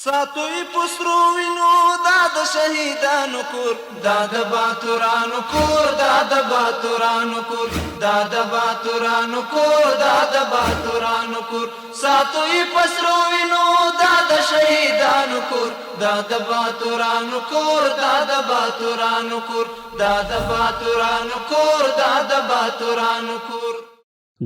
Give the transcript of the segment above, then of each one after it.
ساتوی پسرو وینو دا د شهیدانو کور، دا د باتورانو کور، دا د باتورانو کور، دا د باتورانو کور، دا د باتورانو کور. ساتوی پسرو وینو دا د شهیدانو کور، دا د باتورانو کور، دا د باتورانو کور، دا د باتورانو کور، دا د باتورانو کور.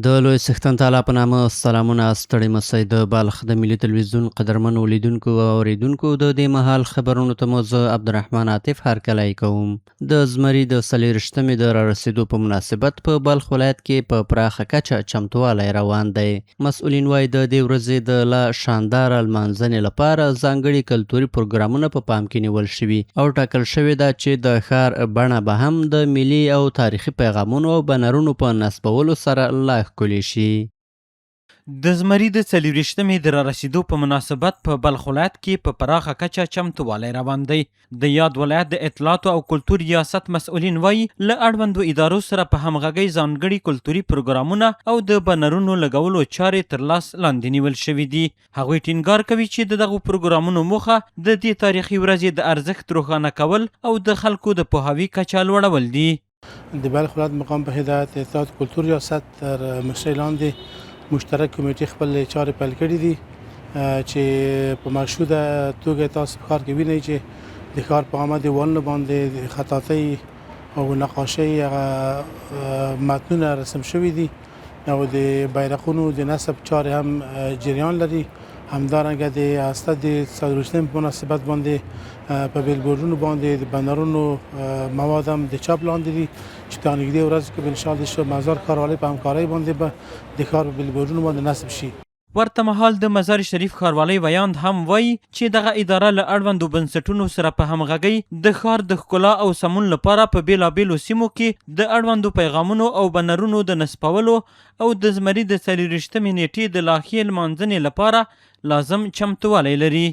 د لوی څښتن تعالی په نامه سلامونه ستړي مسئ د بالخ د ملي تلویزیون قدرمنو لیدونکو او اوریدونکو د دې مهال خبرونو ته مو زه عبدالرحمن عاطف هرکلی کوم. د زمري د 40مې د رارسېدو په مناسبت په بلخ ولایت کې په پراخه کچه چمتووالی روان دی. مسؤلین وایي د دې ورځې د لا شانداره لمانځنې لپاره ځانګړي کلتوري پروګرامونه په پام کې نیول شوي او ټاکل شوې ده چې د ښار بڼه به هم د ملي او تاریخي پیغامونو او بنرونو په نصبولو سره لا ښکلي شي. د زمري د 40مې د رارسېدو په مناسبت په بلخ ولایت کې په پراخه کچه چمتووالی روان دی. د یاد ولایت د اطلاعاتو او کلتور ریاست مسؤلین وایي له اړوندو ادارو سره په همغږۍ ځانګړي کلتوري پروګرامونه او د بنرونو لګولو چارې تر لاس لاندې نیول شوي دي. هغوی ټینګار کوي چې د دغو پروګرامونو موخه د دې تاریخي ورځې د ارزښت روښانه کول او د خلکو د پوهاوي کچه لوړول دي. د بلخ ولایت مقام په هدایت اطلاعات کلتور ریاست تر مشرۍ لاندې مشترک کمیټې خپل چارې پیل کړي دي چې په مشهوده توګه تاسو په ښار کې وینئ چې د ښار په عامه دیوالونو باندې د خطاطۍ او نقاشۍ هغه متنونه رسم شوي دي او د بیرغونو د نصب چارې هم جریان لري. همدارنګه د هسته د 40مې په مناسبت باندې په بیلبورډونو باندې د بنرونو مواد هم د چاپ لاندې دي چې په نږدې ورځو کې به انشاءالله د مزار ښاروالۍ په همکارۍ باندې به د ښار په بیلبورډونو باندې نصب شي. ورته مهال د مزار شریف ښاروالۍ ویاند هم وایي چې دغه اداره له اړوندو بنسټونو سره په همغږۍ د ښار د ښکلا او سمون لپاره په بیلابیلو سیمو کې د اړوندو پیغامونو او بنرونو د نصبولو او د زمري د 40مې نیټې د لاښې لمانځنې لپاره لازم چمتووالی لري.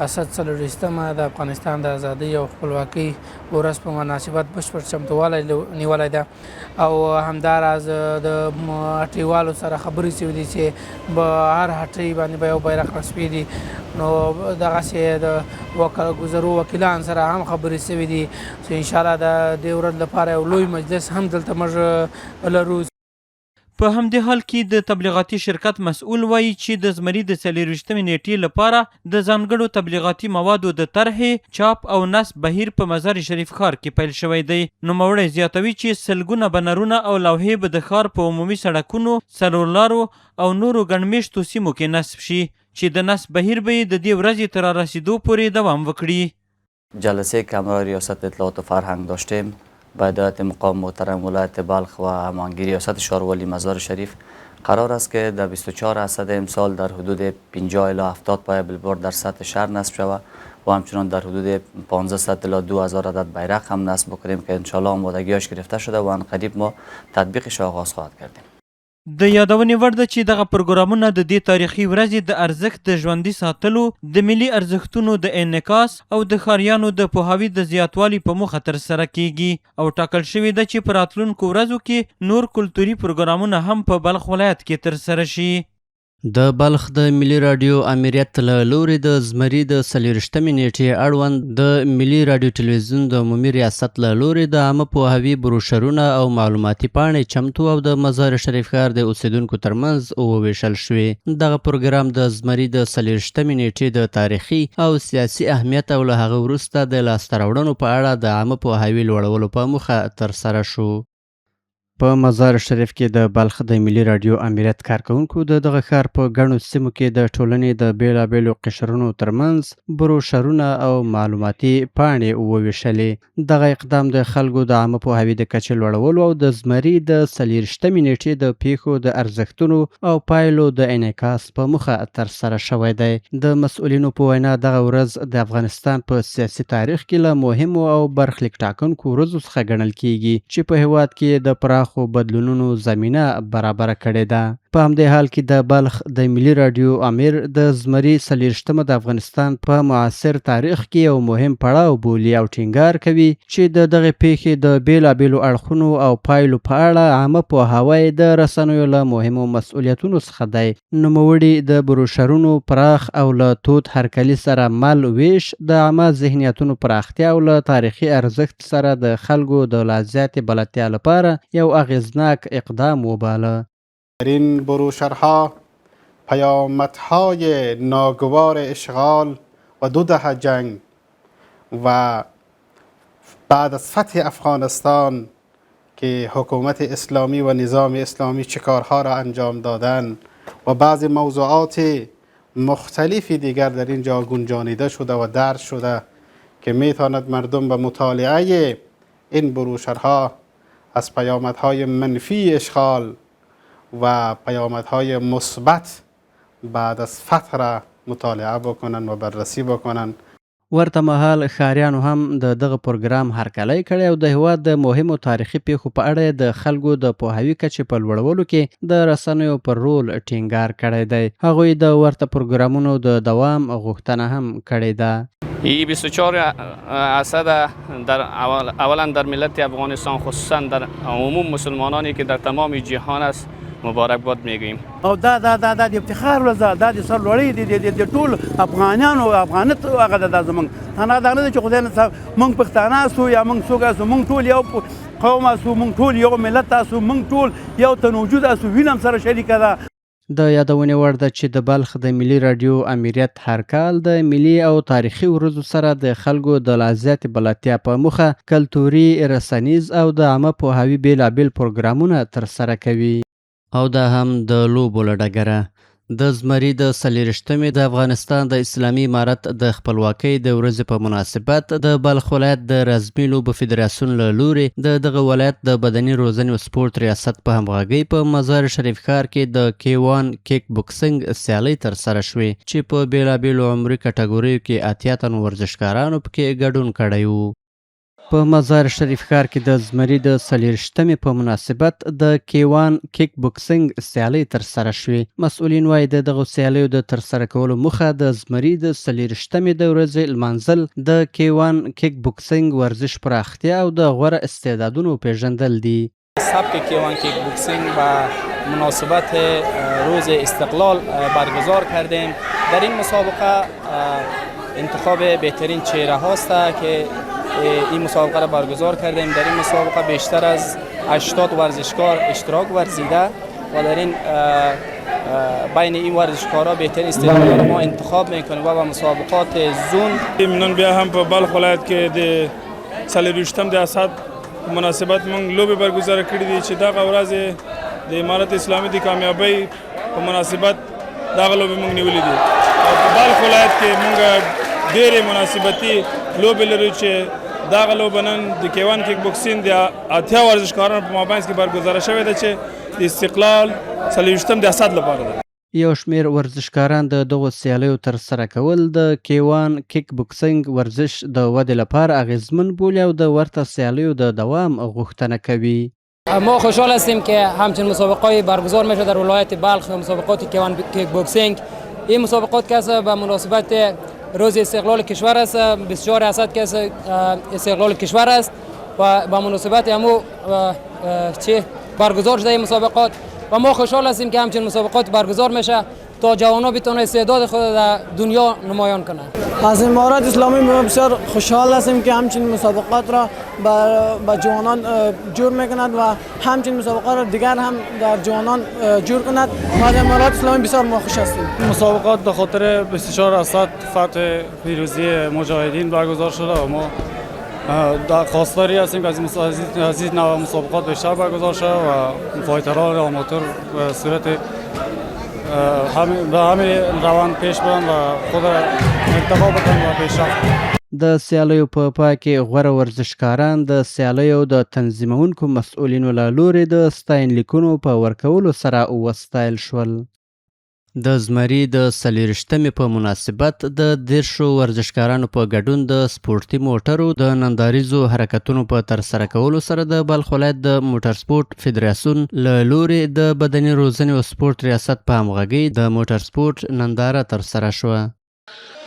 اسد 40مه د افغانستان د ازادۍ او خپلواکۍ ورځ په مناسبت بشپړ چمتووالی نیولی ده او همداراز د هټیوالو سره خبرې شوي دي چې به هر هټۍ باندې به یو بیرغ رسمي دي. نو دغسې د ګذرو وکیلان سره هم خبرې شوي دي چې انشاءالله د دې ورځ لپاره یو لوی مجلس هم دلته موږ لرو. په همدې حال کې د تبلیغاتي شرکت مسؤل وایي چې د زمري د 40مې نیټې لپاره د ځانګړو تبلیغاتي موادو د طرحې چاپ او نصب بهیر په مزار شریف ښار کې پیل شوی دی. نوموړی زیاتوي چې سلګونه بنرونه او لوحې به د ښار په عمومي سړکونو، څلورلارو او نورو ګڼمېشتو سیمو کې نصب شي چې د نصب بهیر به یې د دې ورځې تر رارسېدو پورې دوام وکړي. جلسه که همراه ریاست اطلاعات و فرهنگ داشتیم با هدایت مقام محترم ولایت بلخ و هماهنگی ریاست شهرولی مزار شریف قرار است که در 24 اسد امسال در حدود 50 الی 70 پای بیلبورد در سطح شهر نصب شود و همچنان در حدود 1500 الی 2000 عدد بیرق هم نصب بکنیم که انشالله آمادگیاش گرفته شده و عنقریب ما تطبیقش آغاز خواهد کردیم. د یادونې وړ ده چې دغه پروګرامونه د دې تاریخي ورځې د ارزښت د ژوندي ساتلو، د ملي ارزښتونو د انعکاس او د ښاریانو د پوهاوي د زیاتوالي په موخه ترسره کیږي او ټاکل شوې ده چې په راتلونکو ورځو کې نور کلتوري پروګرامونه هم په بلخ ولایت کې ترسره شي. د بلخ د ملي راډیو امریت له لوري د زمري د 40مې نیټې اړوند د ملي راډیو تلویزیون د عمومي ریاست له لوري د عامه پوهاوي بروشرونه او معلوماتي پاڼې چمتو او د مزار شریف ښار د اوسیدونکو ترمنځ وویشل شوې. دغه پروګرام د زمري د 40مې نیټې د تاریخي او سیاسي اهمیت او له هغه وروسته د لاسته راوړنو په اړه د عامه پوهاوي لوړولو په موخه ترسره شو. په مزار شریف کې د بلخ د ملي راډیو امریت کارکونکو د دغه ښار په ګڼو سیمو کې د ټولنې د بیلابیلو قشرونو ترمنځ بروشرونه او معلوماتي پاڼې وویشلې. دغه اقدام د خلکو د عامه پوهاوي د کچې لوړولو او د زمري د 40مې نیټې د پیښو د ارزښتونو او پایلو د انعکاس په موخه ترسره شوی دی. د مسؤلینو په وینا دغه ورځ د افغانستان په سیاسي تاریخ کې له مهمو او برخلیک ټاکونکو ورځو څخه ګڼل کیږي چې په هیواد کې د پراخ پراخو بدلونونو زمینه برابره کړې ده. په همدې حال کې د بلخ د ملي راډیو امیر د زمري 40مه د افغانستان په معاصر تاریخ کې یو مهم پړاو بولي او ټینګار کوي چې د دغه پیښې د بیلابیلو اړخونو او پایلو په اړه عامه پوهاوی د رسنیو له مهمو مسؤلیتونو څخه دی. نوموړي د بروشرونو پراخ او له تود هرکلي سره مل ویش د عامه ذهنیتونو پراختیا او له تاریخي ارزښت سره د خلکو د لا زیاتې بلدتیا لپاره یو اغیزناک اقدام وباله. در این بروشرها پیامدهای ناگوار اشغال و 2 دهه جنگ و بعد از فتح افغانستان که حکومت اسلامی و نظام اسلامی چه کارها را انجام دادن و بعضی موضوعات مختلفی دیگر در اینجا گنجانیده شده و درج شده که میتواند مردم به مطالعه این بروشرها از پیامدهای منفی اشغال و پیامدهای مثبت بعد از فتح را مطالعه بکنن و بررسی بکنن. ورته مهال ښاریانو هم د دغه پروګرام هرکلی کړی او د هېواد د مهمو تاریخي پیښو په اړه د خلکو د پوهاوي کچې په لوړولو کې د رسنیو پر رول ټینګار کړی دی. هغوی د ورته پروګرامونو د دوام غوښتنه هم کړې ده. این 24% در اولا در ملت افغانستان خصوصا در عموم مسلمانانی که در تمام جهان است مبارکباد میگیم. او دا د افتخار ورځ ده، د سرلوړۍ د ټول افغانانو افغانیت هغه د زمونږ تنها دا نه چې خدای نه موږ پښتانه سو یا موږ څوک اسو، موږ ټول یو قوم اسو، موږ ټول یو ملت اسو، موږ ټول یو تن وجود اسو، وینم سره شریکه ده. د یادونې وړ ده چې د بلخ د ملي راډیو امریت هر کال د ملي او تاریخي ورځو سره د خلکو د لا زیاتې بلدتیا په موخه کلتوري، رسنیز او د عامه پوهاوي بیلابیل پروګرامونه ترسره کوي. او دا هم د لوبو له ډګره د زمري د 40مې د افغانستان د اسلامي امارت د خپلواکۍ د ورځې په مناسبت د بلخ ولایت د رزمي لوبو فدراسیون له لوري د دغه ولایت د بدني روزنې او سپورت ریاست په همغږۍ په مزار شریف ښار کې د K1 کیک بوکسینګ سیالۍ ترسره شوې چې په بیلابیلو عمري کټګوریو کې 80 تن ورزشکارانو پکې ګډون کړی و. په مزار شریف ښار کې د زمري د 40مې په مناسبت د K1 کیک بوکسینګ سیالۍ ترسره شوې. مسؤلین وایي د دغو سیالیو د ترسره کولو موخه د زمري د 40مې د ورځې لمانځل، د K1 کیک بوکسینګ ورزش پراختیا او د غوره استعدادونو پیژندل دي. سبک K1 کیک بوکسینگ با مناسبت روز استقلال برگزار کردیم. در این مسابقه انتخاب بهترین چهره هاست که این مسابقه را برگزار کردیم. در این مسابقه بیشتر از 80 ورزشکار اشتراک ورزیده و در این بین این ورزشکارا بهترین استعدادها ما انتخاب میکنیم و مسابقات زون. نن بیا هم په بلخ ولایت کې د 40مې د اسد مناسبت موږ لوبې برگزار کړې دي چې دغه ورځ د امارت اسلامي د کامیابی په مناسبت دغه لوبې موږ نیولې دي. په بلخ ولایت کې موږ ډېرې مناسبتي لوبې لرو چې دغه لوبه نن د K1 کیک بوکسینګ د 80 ورزشکارانو په مابینځ کې برگزاره شوې ده چې د استقلال 40مې د اسد لپاره ده. یو شمېر ورزشکاران د دغو سیالیو ترسره کول د K1 کیک بوکسینګ ورزش د ودې لپاره اغیزمن بولي او د ورته سیالیو د دوام غوښتنه کوي. ما خوشحال هستیم که همچنین مسابقاتی برگزار میشه در ولایت بلخ، مسابقات K1 کیک بوکسینگ. این مسابقات که به مناسبت روز استقلال کشور است، 24 اسد که استقلال کشور است و به مناسبت همو برگزار شده این مسابقات و ما خوشحال هستیم که همچنین مسابقات برگزار میشه تا جوانان بتونن استعداد خود در دنیا نمایان کنند. از امارات اسلامی ما بسیار خوشحال هستیم که همچنین مسابقات را با جوانان جور میکند و همچنین مسابقات را دیگر هم در جوانان جور کند و از امارات اسلامی بسیار ما خوش هستیم. مسابقات به خاطر 24 اسد فتح پیروزی مجاهدین برگزار شده و ما خواستاری هستیم که از این نوع مسابقات بیشتر برگزار شده و فایترها آماتور به صورت به همین روند پیش برن و خود را ارتقا بدن و پیشرفت. د سیالیو په پای کې غوره ورزشکاران د سیالیو د تنظیمونکو مسؤلینو له لوري د ستاینلیکونو په ورکولو سره وستایل شول. د زمري د 40مې په مناسبت د 10 ورزشکارانو په ګډون د سپورتي موټرو د ننداریزو حرکتونو په ترسره کولو سره د بلخ ولایت د موټر سپورت فدراسیون له لوري د بدني روزنې او سپورت ریاست په همغږۍ د موټر سپورت ننداره ترسره شوه.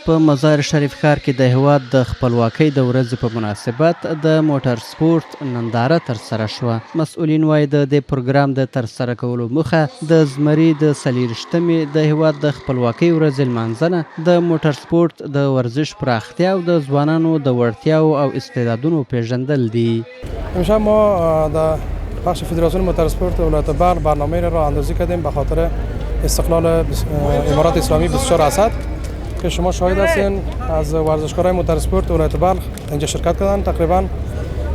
په مزار شریف ښار کې د هیواد د خپلواکۍ د ورځې په مناسبت د موټر سپورت ننداره ترسره شوه. مسؤلین وایي د دې پروګرام د ترسره کولو موخه د زمري د 40مې د هیواد د خپلواکۍ ورځې لمانځنه، د موټر سپورت د ورزش پراختیا او د ځوانانو د وړتیاو او استعدادونو پیژندل دي. امشب ما در بخش فدراسیون موتور سپورت ولایت بلخ برنامه را اندازی کردیم به خاطر استقلال امارات اسلامی 24 اسد که شما شاهد هستین. از ورزشکارای موتور سپورت ولایت بلخ اینجا شرکت کردن. تقریبا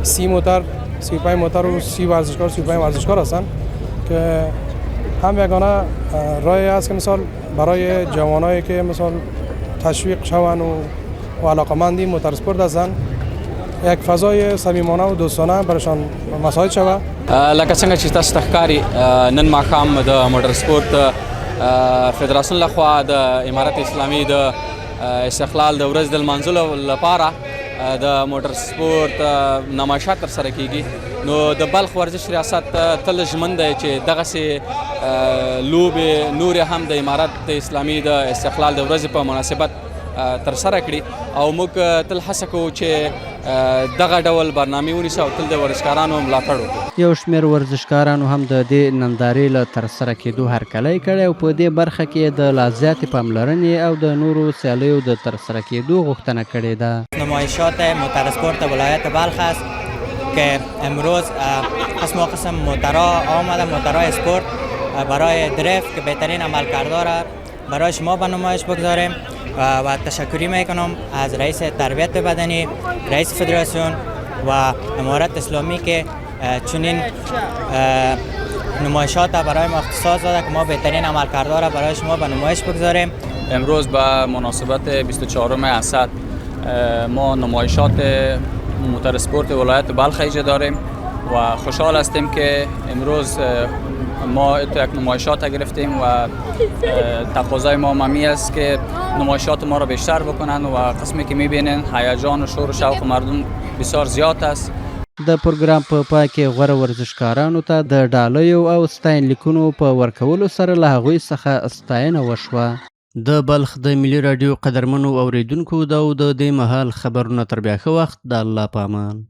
30 موتور، 35 موتور و 30 ورزشکار، 35 ورزشکار هستن که هم یگانه راهی است که مثال برای جوانایی که مثال تشویق شون و علاقمندی موتور سپورت هستن، یک فضای صمیمانه و دوستانه برایشان مساعد شود. لکه څنګه چې تاسو ته ښکاري نن ماښام د موټر سپورت فدراسیون لخوا د امارت اسلامي د استقلال د ورځ د لمانځلو لپاره د موټر سپورت نمایشات ترسره کیږي. نو د بلخ ورزش ریاست تل ژمن دی چې دغسې لوبې نورې هم د امارت اسلامي د استقلال د ورځې په مناسبت ترسره کړي او موږ تل هڅه کوو چې دغه ډول برنامې ونیسو او تل د ورزشکارانو ملاتړ وکړو. یو شمېر ورزشکارانو هم د دې نندارې له ترسره کېدو هرکلی کړی او په دې برخه کې د لا زیاتې پاملرنې او د نورو سیالیو د ترسره کېدو غوښتنه کړې ده. نمایشات موتور سپورت ولایت بلخ است که امروز قسم موتورها آمده، موتورهای سپورت برای درفت که بهترین عملکردها را برای شما به نمایش بگذاریم و تشکری میکنم از رئیس تربیت بدنی، رئیس فدراسیون و امارت اسلامی که چنین نمایشات برای ما اختصاص داده که ما بهترین عملکردها را برای شما به نمایش بگذاریم. امروز به مناسبت 24 اسد ما نمایشات موتور سپورت ولایت بلخ ایجا داریم و خوشحال هستیم که امروز ما یک نمایشات گرفتیم و تقاضای ما ممی است که نمایشات ما را بیشتر بکنن و قسمی که میبینین هیجان و شور و شوق مردم بسیار زیاد است. د پروګرام په پای کې غوره ورزشکارانو ته د ډالیو او ستاینلیکونو په ورکولو سره له هغوی څخه ستاینه وشوه. د بلخ د ملي راډیو قدرمنو اوریدونکو دا د دې مهال خبرونه تر بیا ښه وخت د الله په امان.